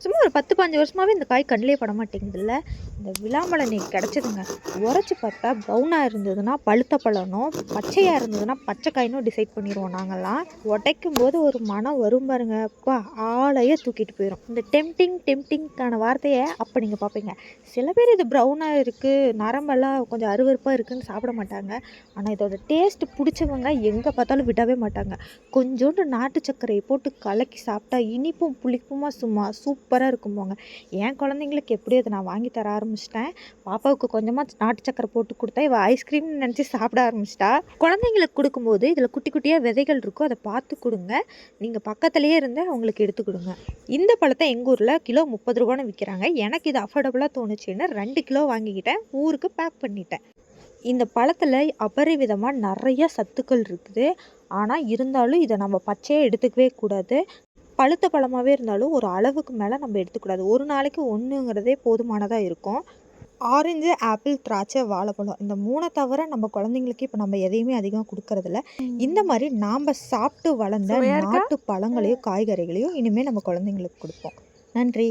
சும்மா ஒரு 10, 15 வருஷமாவே இந்த காய் கண்ணிலே பட மாட்டேங்குதுல்ல. இந்த விளாம்பழம் இன்னைக்கு கிடைச்சதுங்க. உரைச்சு பார்த்தா ப்ரௌனா இருந்ததுன்னா பழுத்த பழனும், பச்சையா இருந்ததுன்னா பச்சை காய்னும் டிசைட் பண்ணிருவோம் நாங்கலாம். உடைக்கும்போது ஒரு மனம் வரும் பாருங்க. அப்பா! ஆளையே தூக்கிட்டு போயிரும். இந்த டெம்ப்டிங்க்கான வார்த்தைய அப்ப நீங்க பார்ப்பீங்க. சில பேர் இது ப்ரௌனா இருக்கு, நரம்பெல்லாம் கொஞ்சம் அருவருப்பா இருக்குன்னு சாப்பிட மாட்டாங்க. ஆனா இதோட டேஸ்ட் புடிச்சவங்க எங்க பார்த்தாலும் விடவே மாட்டாங்க. கொஞ்சோண்டு நாட்டு சர்க்கரைய போட்டு கலக்கி சாப்பிட்டா இனிப்பும், புளிப்புமா சும்மா சூப்பரா இருக்கும் போங்க. என் குழந்தைங்களுக்கு எப்படியோ அத நான் வாங்கி தர ஆரம்பிச்சுட்டேன். பாப்பாவுக்கு கொஞ்சமா நாட்டு சர்க்கரை போட்டு குடுத்தா, இவ ஐஸ்கிரீம்னு நெனச்சு சாப்பிட ஆரம்பிச்சுட்டா. குழந்தைங்களுக்கு குடுக்கும்போது இதில குட்டி குட்டியா விதைகள் இருக்கும். அத பார்த்து குடுங்க. நீங்க பக்கத்திலேயே இருந்து அவங்களுக்கு எடுத்து குடுங்க. இந்த பழத்த எங்க ஊர்ல கிலோ ரூ. 30ன்னு விக்கிறாங்க. எனக்கு இது அஃபோர்டபுளா தோணுச்சுன்னு 2 கிலோ வாங்கிக்கிட்டேன். ஊருக்கு பேக் பண்ணிட்டேன். இந்த பழத்துல அபரிவிதமா நெறைய சத்துக்கள் இருக்குது. ஆனா இருந்தாலும் இத நம்ம பச்சையா எடுத்துக்கவே கூடாது. பழுத்த பழமாவே இருந்தாலும் ஒரு அளவுக்கு மேல நம்ம எடுத்துக்கூடாது. ஒரு நாளைக்கு 1ங்கிறதே போதுமானதா இருக்கும். ஆரஞ்சு, ஆப்பிள், திராட்சை, வாழைப்பழம் இந்த 3 தவிர நம்ம குழந்தைங்களுக்கு இப்ப நம்ம எதையுமே அதிகமா குடுக்கறதில்ல. இந்த மாரி நாம சாப்பிட்டு வளர்ந்த சுவையா இருக்கா? நாட்டு பழங்களையும், காய்கறிகளையும் இனிமே நம்ம குழந்தைங்களுக்கு குடுப்போம். நன்றி.